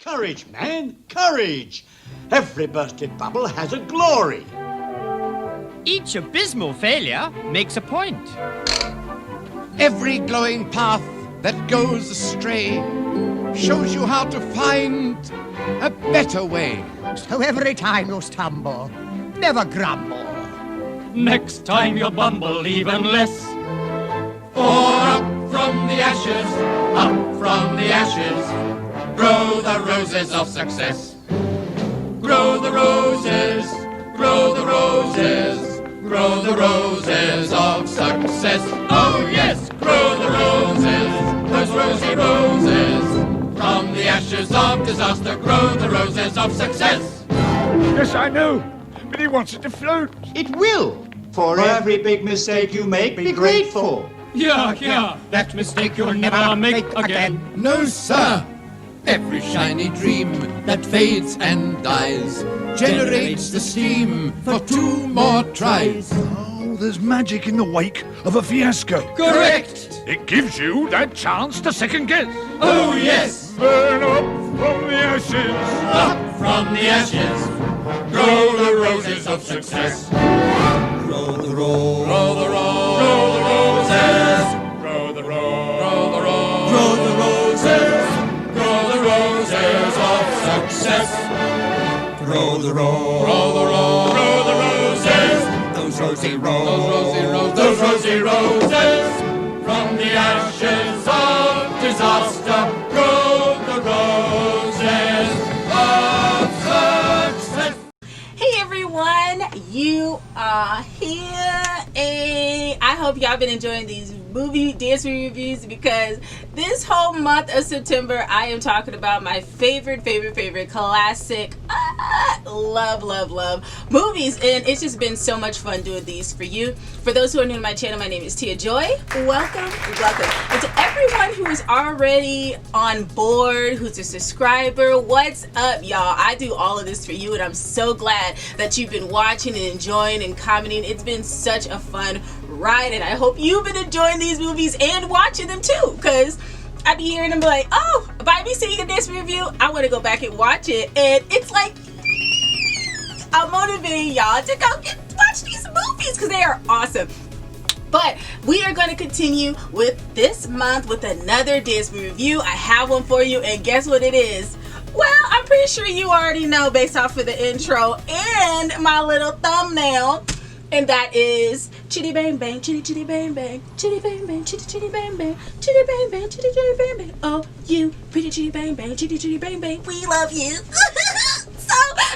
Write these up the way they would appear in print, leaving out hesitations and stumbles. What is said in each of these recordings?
Courage, man, courage! Every bursted bubble has a glory. Each abysmal failure makes a point. Every glowing path that goes astray shows you how to find a better way. So every time you stumble, never grumble. Next time you'll bumble even less. For up from the ashes, up from the ashes, grow the roses of success. Grow the roses, grow the roses, grow the roses of success. Oh yes, grow the roses, those rosy roses. From the ashes of disaster, grow the roses of success. Yes, I know, but he wants it to float. It will. For every big mistake you make, be grateful. Yeah, that mistake you'll never make again. No, sir. Every shiny dream that fades and dies generates the steam for 2 more tries. Oh, there's magic in the wake of a fiasco. Correct! It gives you that chance to second guess. Oh, yes! Burn up from the ashes. Up from the ashes, grow the roses of success. Grow the roses, grow the roses, grow the roses, grow the roses, grow the roses of success. Grow the roses, those rosy roses, those rosy roses. From the ashes of disaster, grow the roses of success. Hey everyone, you are here, and I hope y'all been enjoying these movie dance reviews, because this whole month of September I am talking about my favorite classic love movies, and it's just been so much fun doing these for you. For those who are new to my channel, my name is Tia Joy. Welcome. And to everyone who is already on board, who's a subscriber, what's up, y'all? I do all of this for you, and I'm so glad that you've been watching and enjoying and commenting. It's been such a fun ride, and I hope you've been enjoying these movies and watching them too, because I be hearing them be like, oh, by me seeing a dance review, I want to go back and watch it, and it's like I'm motivating y'all to go watch these movies because they are awesome. But we are going to continue with this month with another dance review. I have one for you, and guess what it is? Well, I'm pretty sure you already know based off of the intro and my little thumbnail. And that is Chitty Bang Bang, Chitty Chitty Bang Bang, Chitty Bang Bang, Chitty Chitty Bang Bang, Chitty Bang Bang, Chitty Chitty Bang Bang. Oh, you pretty Chitty Bang Bang, Chitty Chitty Bang Bang, we love you. So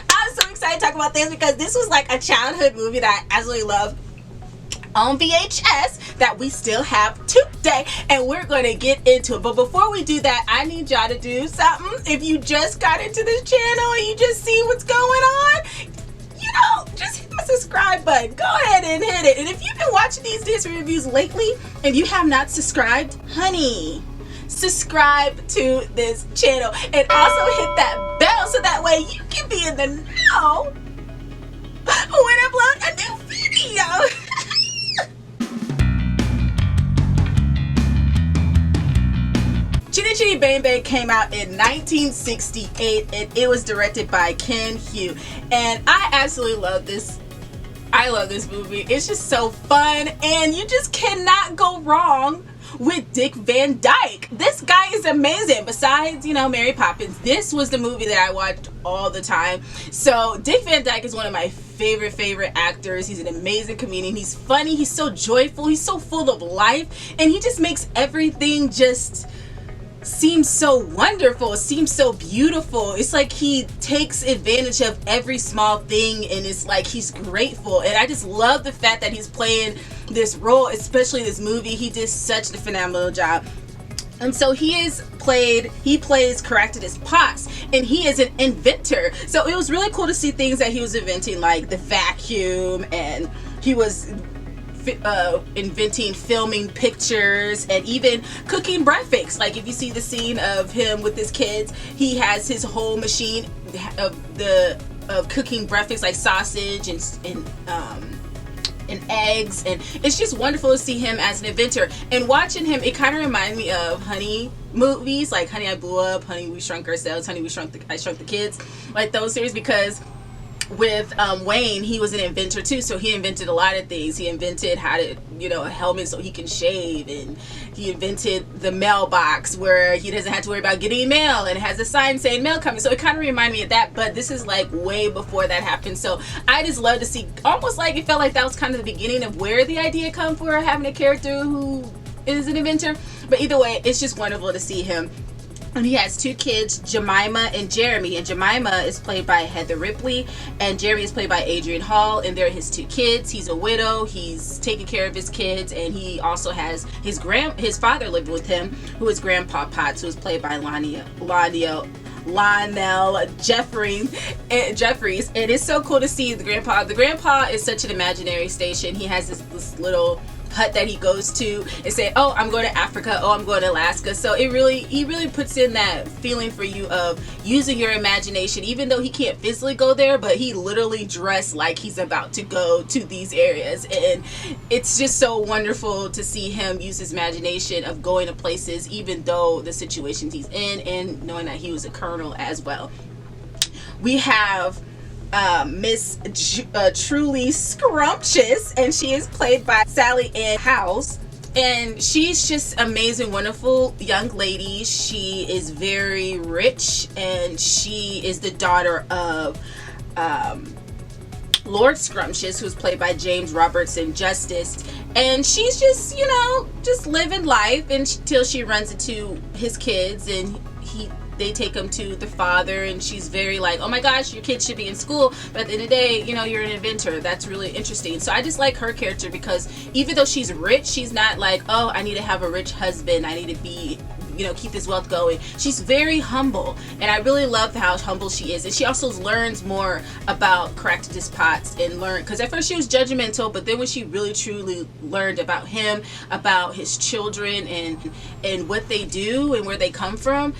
I'm so excited to talk about this, because this was like a childhood movie that I absolutely love on VHS that we still have today, and we're going to get into it. But before we do that, I need y'all to do something. If you just got into this channel and you just see what's going on, you know, just hit the subscribe button. Go ahead and hit it. And if you've been watching these Disney reviews lately and you have not subscribed, honey, subscribe to this channel, and also hit that bell so that way you can be in the know when I upload a new video. Chitty Chitty Bang Bang came out in 1968, and it was directed by Ken Hugh, and I absolutely love this. I love this movie. It's just so fun, and you just cannot go wrong with Dick Van Dyke. This guy is amazing. Besides, you know, Mary Poppins, this was the movie that I watched all the time. So Dick Van Dyke is one of my favorite actors. He's an amazing comedian. He's funny. He's so joyful. He's so full of life, and he just makes everything just seems so wonderful, seems so beautiful. It's like he takes advantage of every small thing, and it's like he's grateful. And I just love the fact that he's playing this role, especially this movie. He did such a phenomenal job. And so he plays Caractacus Potts, and he is an inventor. So it was really cool to see things that he was inventing, like the vacuum, and he was inventing filming pictures, and even cooking breakfast. Like if you see the scene of him with his kids, he has his whole machine of cooking breakfast, like sausage and and eggs, and it's just wonderful to see him as an inventor. And watching him, it kind of reminded me of Honey movies, like Honey I Blew Up, Honey We Shrunk Ourselves, Honey I Shrunk the Kids, like those series, because with Wayne, he was an inventor too, so he invented a lot of things. He invented how to, a helmet so he can shave, and he invented the mailbox where he doesn't have to worry about getting mail, and it has a sign saying mail coming. So it kind of reminded me of that, but this is like way before that happened. So I just love to see, almost like it felt like that was kind of the beginning of where the idea come for having a character who is an inventor. But either way, it's just wonderful to see him. And he has 2 kids, Jemima and Jeremy. And Jemima is played by Heather Ripley, and Jeremy is played by Adrian Hall. And they're his 2 kids. He's a widow. He's taking care of his kids, and he also has his father lived with him, who is Grandpa Potts, who is played by Lionel Jeffries. And it's so cool to see the grandpa. The grandpa is such an imaginary station. He has this little hut that he goes to and say, oh, I'm going to Africa, oh, I'm going to Alaska. So he really puts in that feeling for you of using your imagination, even though he can't physically go there, but he literally dressed like he's about to go to these areas. And it's just so wonderful to see him use his imagination of going to places, even though the situations he's in, and knowing that he was a colonel as well. We have Miss Truly Scrumptious, and she is played by Sally Ann House, and she's just amazing, wonderful young lady. She is very rich, and she is the daughter of Lord Scrumptious, who's played by James Robertson Justice, and she's just just living life until she runs into his kids, and they take him to the father, and she's very like, oh my gosh, your kids should be in school, but at the end of the day, you're an inventor. That's really interesting. So I just like her character, because even though she's rich, she's not like, oh, I need to have a rich husband, I need to be, keep this wealth going. She's very humble, and I really love how humble she is. And she also learns more about Caractacus Potts, and because at first she was judgmental, but then when she really truly learned about him, about his children, and what they do and where they come from,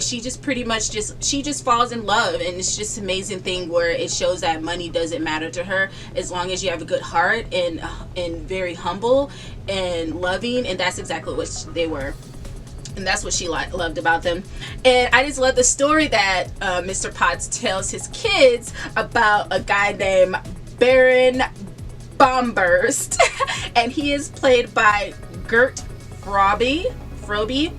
she just pretty much just falls in love. And it's just an amazing thing where it shows that money doesn't matter to her as long as you have a good heart and very humble and loving, and that's exactly what they were. And that's what she loved about them. And I just love the story that Mr. Potts tells his kids about a guy named Baron Bombburst. And he is played by Gert Frobe.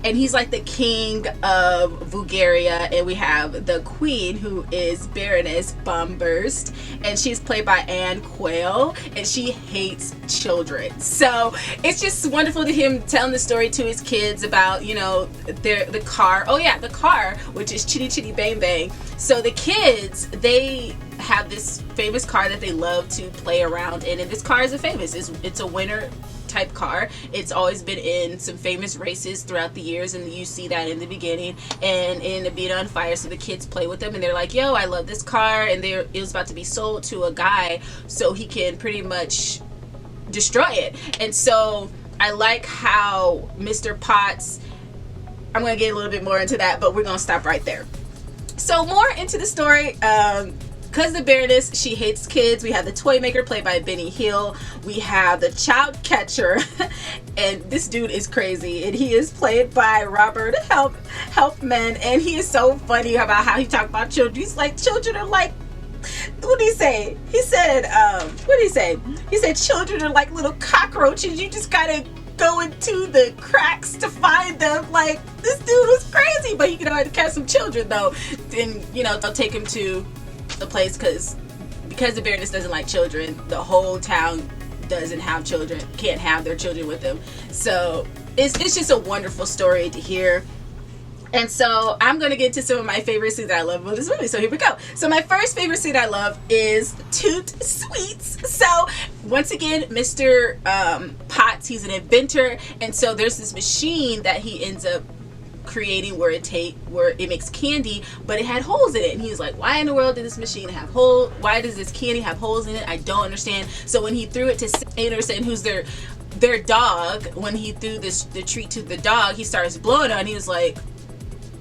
And he's like the king of Vulgaria, and we have the queen, who is Baroness Bombburst, and she's played by Anne Quayle, and she hates children. So it's just wonderful to him telling the story to his kids about, the car. Oh yeah, the car, which is Chitty Chitty Bang Bang. So the kids, they have this famous car that they love to play around in, and this car is it's a winner type car. It's always been in some famous races throughout the years, and you see that in the beginning and in the Beat on Fire. So the kids play with them, and they're like, yo, I love this car, and it was about to be sold to a guy so he can pretty much destroy it. And so I like how Mr. Potts, I'm going to get a little bit more into that, but we're going to stop right there. So more into the story. Because the Baroness, she hates kids. We have the toy maker played by Benny Hill. We have the child catcher, and this dude is crazy, and he is played by Robert Helpman, and he is so funny about how he talks about children. He's like, children are like, what did he say? He said, what did he say? He said, children are like little cockroaches. You just gotta go into the cracks to find them. Like, this dude was crazy, but he can already catch some children though. Then, they'll take him to the place, because the Baroness doesn't like children, the whole town doesn't have children, can't have their children with them. So it's just a wonderful story to hear. And so I'm going to get to some of my favorite scenes that I love about this movie. So here we go. So my first favorite scene I love is Toot Sweets. So once again, Mr. Potts, he's an inventor, and so there's this machine that he ends up creating where it makes candy, but it had holes in it, and he's like, why in the world did this machine have holes? Why does this candy have holes in it? I don't understand. So when he threw it to Anderson, who's their dog, when he threw the treat to the dog, he starts blowing on, and he was like,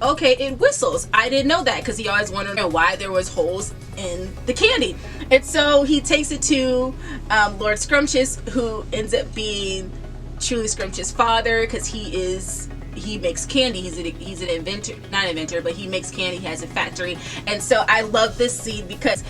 okay, it whistles. I didn't know that, because he always wondered why there was holes in the candy. And so he takes it to Lord Scrumptious, who ends up being Truly Scrumptious' father, because he makes candy. He's an inventor, not inventor, but he makes candy. He has a factory. And so I love this scene, because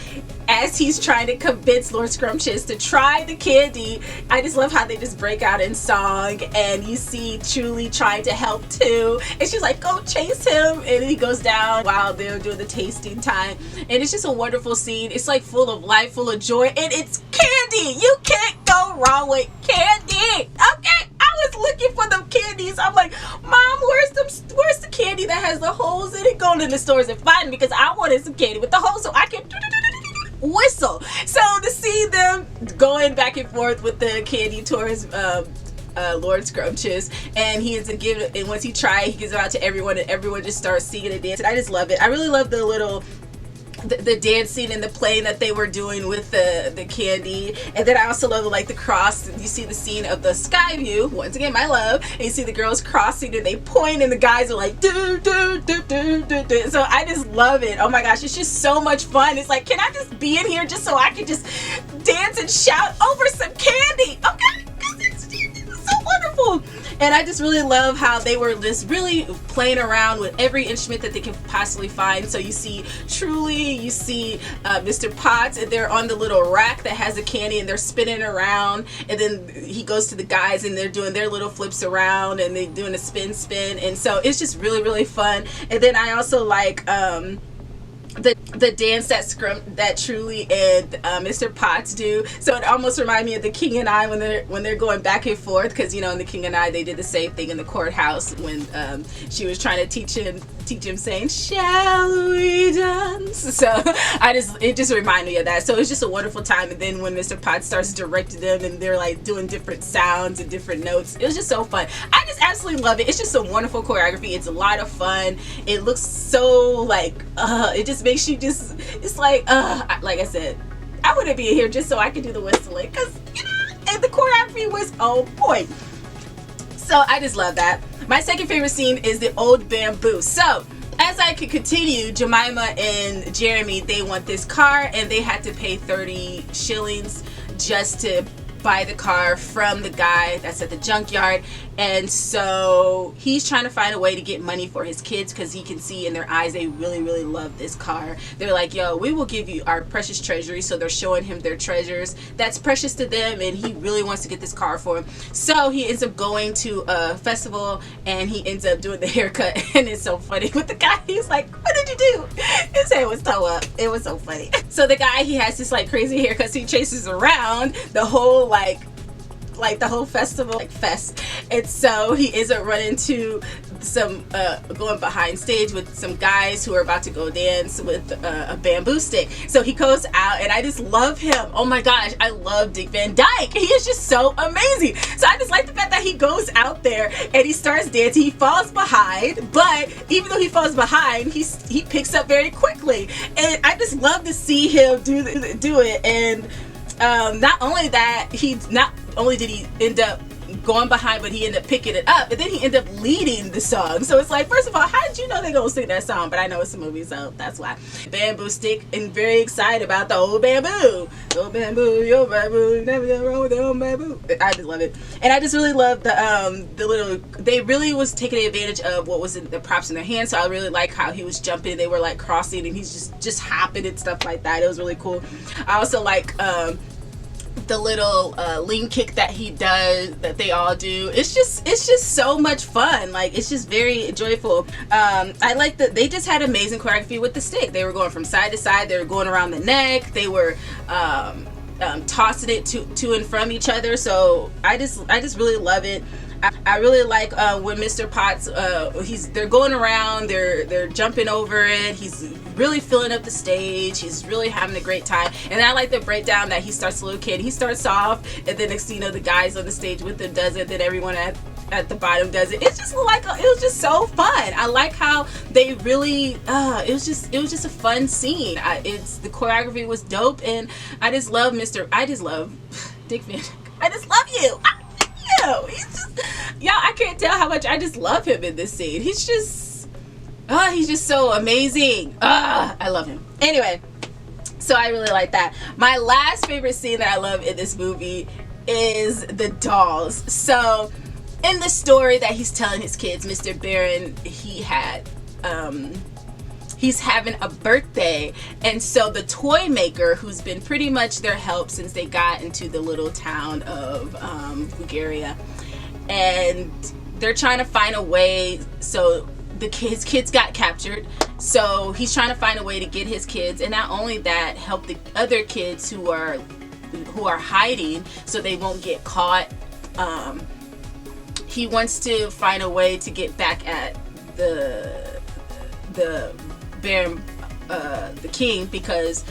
as he's trying to convince Lord Scrumptious to try the candy, I just love how they just break out in song, and you see Truly trying to help too, and she's like, go chase him, and he goes down while they're doing the tasting time. And it's just a wonderful scene. It's like full of life, full of joy, and it's candy. You can't go wrong with candy. Okay, I was looking for them candies. I'm like, Mom, where's the candy that has the holes in it? Going in the stores and finding, because I wanted some candy with the holes so I can whistle. So to see them going back and forth with the candy towards Lord Scrumptious, and he ends up giving it, and once he tries, he gives it out to everyone, and everyone just starts singing and dancing. I just love it. I really love the little the dancing and the playing that they were doing with the candy. And then I also love like the cross. You see the scene of the sky view, once again my love, and you see the girls crossing and they point and the guys are like do do do do do do. So I just love it. Oh my gosh, it's just so much fun. It's like, can I just be in here just so I can just dance and shout over some candy? Okay, because it's so wonderful. And I just really love how they were just really playing around with every instrument that they can possibly find. So you see Truly, you see Mr. Potts, and they're on the little rack that has the candy and they're spinning around. And then he goes to the guys and they're doing their little flips around and they're doing a spin. And so it's just really, really fun. And then I also like the dance that Truly and Mr. Potts do. So it almost reminds me of the King and I when they're going back and forth, because you know in the King and I they did the same thing in the courthouse when she was trying to teach him saying, shall we dance? So it just reminded me of that. So it's just a wonderful time. And then when Mr. Potts starts directing them and they're like doing different sounds and different notes, it was just so fun. I just absolutely love it. It's just a wonderful choreography. It's a lot of fun. It looks so like it just makes you just, it's like I said, I wouldn't be here just so I could do the whistling, because you know, and the choreography was on point. So I just love that. My second favorite scene is the old bamboo. So as I could continue, Jemima and Jeremy, they want this car and they had to pay 30 shillings just to buy the car from the guy that's at the junkyard. And so he's trying to find a way to get money for his kids, because he can see in their eyes they really, really love this car. They're like, yo, we will give you our precious treasury. So they're showing him their treasures that's precious to them, and he really wants to get this car for him. So he ends up going to a festival and he ends up doing the haircut. And it's so funny with the guy. He's like, what did you do? His hair was toe up. It was so funny. So the guy, he has this like crazy haircut, so he chases around the whole like the whole festival, like fest. And so he ends up running to some going behind stage with some guys who are about to go dance with a bamboo stick. So he goes out, and I just love him. Oh my gosh, I love Dick Van Dyke. He is just so amazing. So I just like the fact that he goes out there and he starts dancing. He falls behind, but even though he falls behind, he picks up very quickly. And I just love to see him do it. And not only that, not only did he end up going behind, but he ended up picking it up, and then he ended up leading the song. So it's like, first of all, how did you know they're gonna sing that song? But I know it's a movie, so that's why. Bamboo stick, and very excited about the old bamboo. Old bamboo, your bamboo, never get wrong with the old bamboo. I just love it. And I just really love the little, they really was taking advantage of what was in the props in their hands. So I really like how he was jumping, they were like crossing, and he's just hopping and stuff like that. It was really cool. I also like the little lean kick that he does, that they all do. It's just so much fun. Like, it's just very joyful. I like that they just had amazing choreography with the stick. They were going from side to side, they were going around the neck, they were tossing it to and from each other. So I just really love it. I really like when Mr. Potts, they're going around, they're jumping over it, he's really filling up the stage, he's really having a great time. And I like the breakdown that he starts a little kid, he starts off, and then next thing you know, the guys on the stage with him does it, then everyone at the bottom does it. It's just like, it was just so fun. I like how they really, it was just a fun scene. The choreography was dope, and I just love Dick Van Dyke. I just love you. He's just, y'all, I can't tell how much I just love him in this scene. He's just, Oh, he's just so amazing. I love him. Anyway, so I really like that. My last favorite scene that I love in this movie is the dolls. So in the story that he's telling his kids, Mr. Barron, he's having a birthday, and so the toy maker, who's been pretty much their help since they got into the little town of Bulgaria, and they're trying to find a way. So his kids got captured, so he's trying to find a way to get his kids, and not only that, help the other kids who are hiding so they won't get caught. He wants to find a way to get back at the Baron, the king, because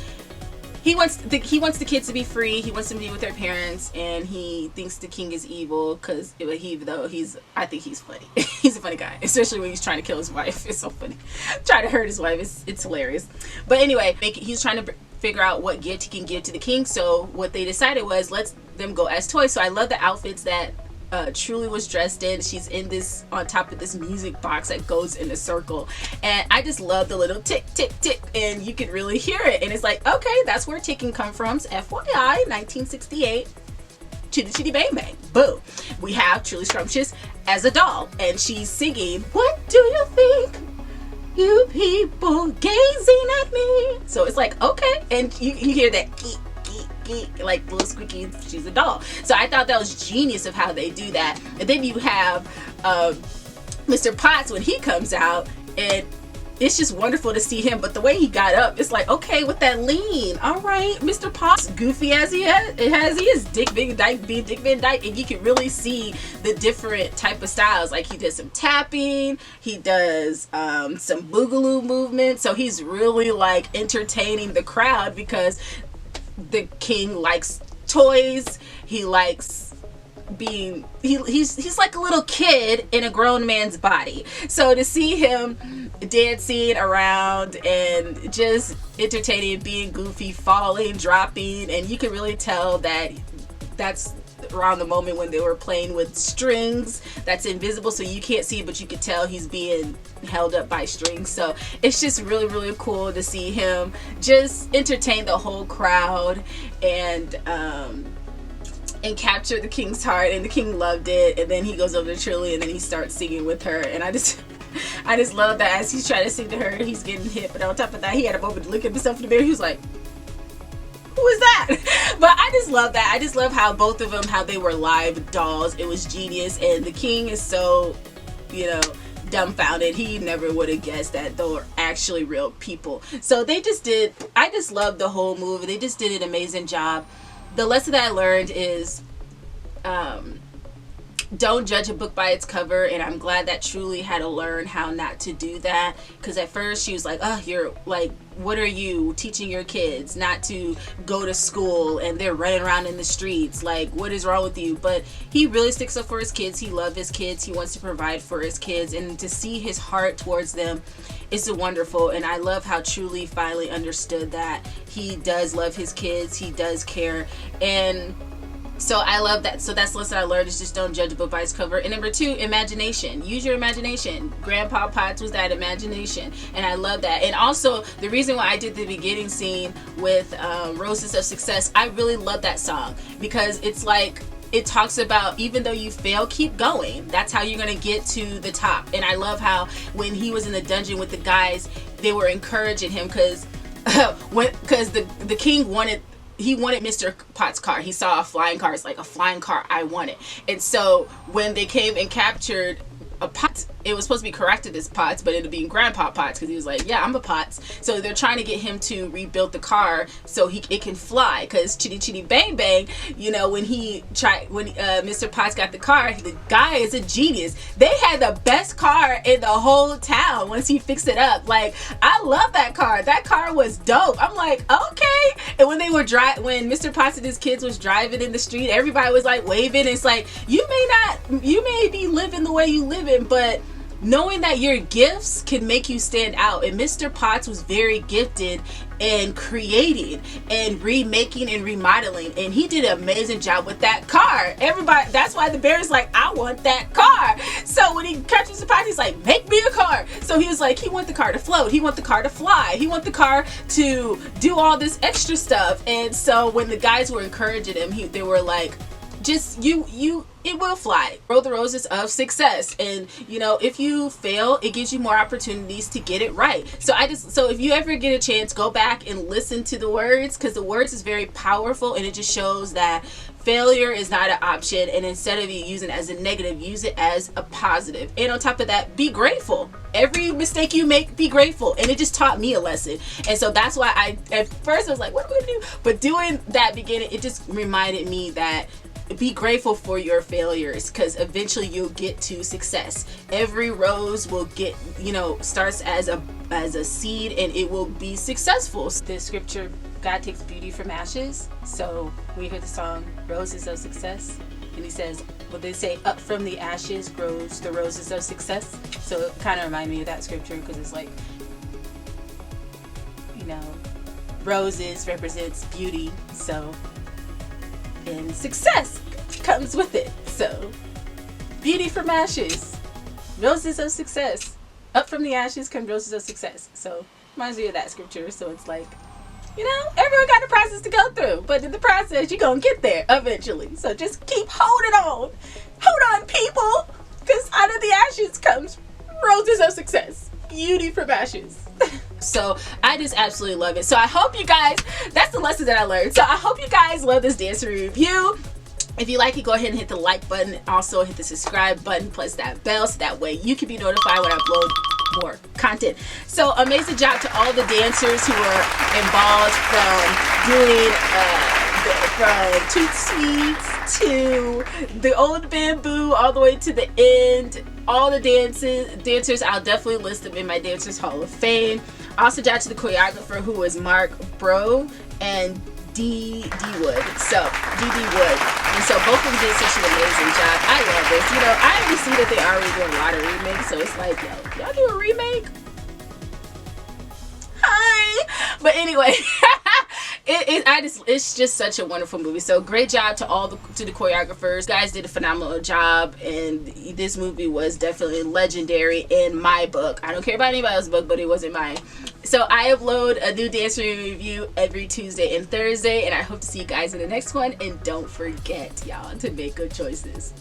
he wants the kids to be free. He wants them to be with their parents, and he thinks the king is evil because I think he's funny. He's a funny guy, especially when he's trying to kill his wife. It's so funny. Trying to hurt his wife. It's hilarious. But anyway, he's trying to figure out what gift he can give to the king. So what they decided was, let's them go as toys. So I love the outfits that Truly was dressed in. She's in this, on top of this music box that goes in a circle, and I just love the little tick tick tick, and you can really hear it, and it's like, okay, that's where ticking come from. FYI, 1968, Chitty Chitty Bang Bang. Boom. We have Truly Scrumptious as a doll, and she's singing, "What do you think, you people gazing at me?" So it's like, okay, and you hear that like little squeaky, she's a doll. So I thought that was genius of how they do that. And then you have Mr. Potts when he comes out, and it's just wonderful to see him. But the way he got up, it's like, okay, with that lean, all right, Mr. Potts, goofy as he is, Dick Van Dyke being Dick Van Dyke, and you can really see the different type of styles. Like, he does some tapping, he does some boogaloo movements, so he's really like entertaining the crowd because the king likes toys. He likes being, he's like a little kid in a grown man's body. So to see him dancing around and just entertaining, being goofy, falling, dropping, and you can really tell that that's around the moment when they were playing with strings that's invisible, so you can't see it, but you can tell he's being held up by strings. So it's just really, really cool to see him just entertain the whole crowd and capture the king's heart, and the king loved it. And then he goes over to Truly, and then he starts singing with her, and I just love that as he's trying to sing to her, he's getting hit, but on top of that, he had a moment to look at himself in the mirror. He was like, who is that? But I just love that. I just love how both of them, how they were live dolls. It was genius, and the king is so, dumbfounded. He never would have guessed that they were actually real people. So they just did, I just love the whole movie. They just did an amazing job. The lesson that I learned is, don't judge a book by its cover, and I'm glad that Truly had to learn how not to do that, because at first she was like, oh, you're like, what are you teaching your kids not to go to school and they're running around in the streets, like, what is wrong with you? But he really sticks up for his kids. He loves his kids. He wants to provide for his kids, and to see his heart towards them is wonderful. And I love how Truly finally understood that he does love his kids, he does care. And so I love that. So that's the lesson I learned, is just don't judge a book by its cover. And number 2, imagination. Use your imagination. Grandpa Potts was that imagination, and I love that. And also, the reason why I did the beginning scene with Roses of Success, I really love that song, because it's like, it talks about, even though you fail, keep going. That's how you're going to get to the top. And I love how when he was in the dungeon with the guys, they were encouraging him, because the king wanted Mr. Potts' car. He saw a flying car. It's like, a flying car, I want it. And so when they came and captured a Potts, it was supposed to be corrected as Potts, but it ended up being Grandpa Potts, because he was like, yeah, I'm a Potts. So they're trying to get him to rebuild the car so it can fly, because Chitty Chitty Bang Bang, when Mr. Potts got the car, the guy is a genius. They had the best car in the whole town once he fixed it up. Like, I love that car. That car was dope. I'm like, okay. And when they were when Mr. Potts and his kids was driving in the street, everybody was like waving. It's like, you may be living the way you live in, but knowing that your gifts can make you stand out. And Mr. Potts was very gifted in creating and remaking and remodeling, and he did an amazing job with that car. Everybody, that's why the bear's like, I want that car. So when he catches the Potts, he's like, make me a car. So he was like, he want the car to float, he want the car to fly, he want the car to do all this extra stuff. And so when the guys were encouraging him, they were like, just it will fly. Grow the roses of success. And you know, if you fail, it gives you more opportunities to get it right. So if you ever get a chance, go back and listen to the words, because the words is very powerful, and it just shows that failure is not an option, and instead of you using it as a negative, use it as a positive. And on top of that, be grateful. Every mistake you make, be grateful. And it just taught me a lesson. And so that's why at first I was like, what are we gonna do? But doing that beginning, it just reminded me that be grateful for your failures, because eventually you'll get to success. Every rose will get, starts as a seed, and it will be successful. The scripture, God takes beauty from ashes. So we hear the song Roses of Success, and he says, well, they say up from the ashes grows the roses of success. So it kind of reminded me of that scripture, because it's like, roses represents beauty, so, and success comes with it. So beauty from ashes, roses of success. Up from the ashes come roses of success. So reminds me of that scripture. So it's like, everyone got a process to go through, but in the process you're gonna get there eventually. So just keep holding on. Hold on, people, because out of the ashes comes roses of success. Beauty from ashes. So I just absolutely love it. So I hope you guys, that's the lesson that I learned. So I hope you guys love this dancer review. If you like it, go ahead and hit the like button. Also hit the subscribe button plus that bell, so that way you can be notified when I upload more content. So amazing job to all the dancers who were involved, from Toot Sweets to the old bamboo all the way to the end. All the dancers, I'll definitely list them in my Dancers Hall of Fame. Also shout out to the choreographer, who was Morphe and D Wood. So D Wood. And so both of them did such an amazing job. I love this. I already see that they already doing a lot of remakes, so it's like, yo, y'all do a remake? Hi. But anyway, it's just such a wonderful movie. So great job to to the choreographers. You guys did a phenomenal job, and this movie was definitely legendary in my book. I don't care about anybody else's book, but it wasn't mine. So I upload a new dance review every Tuesday and Thursday, and I hope to see you guys in the next one. And don't forget, y'all, to make good choices.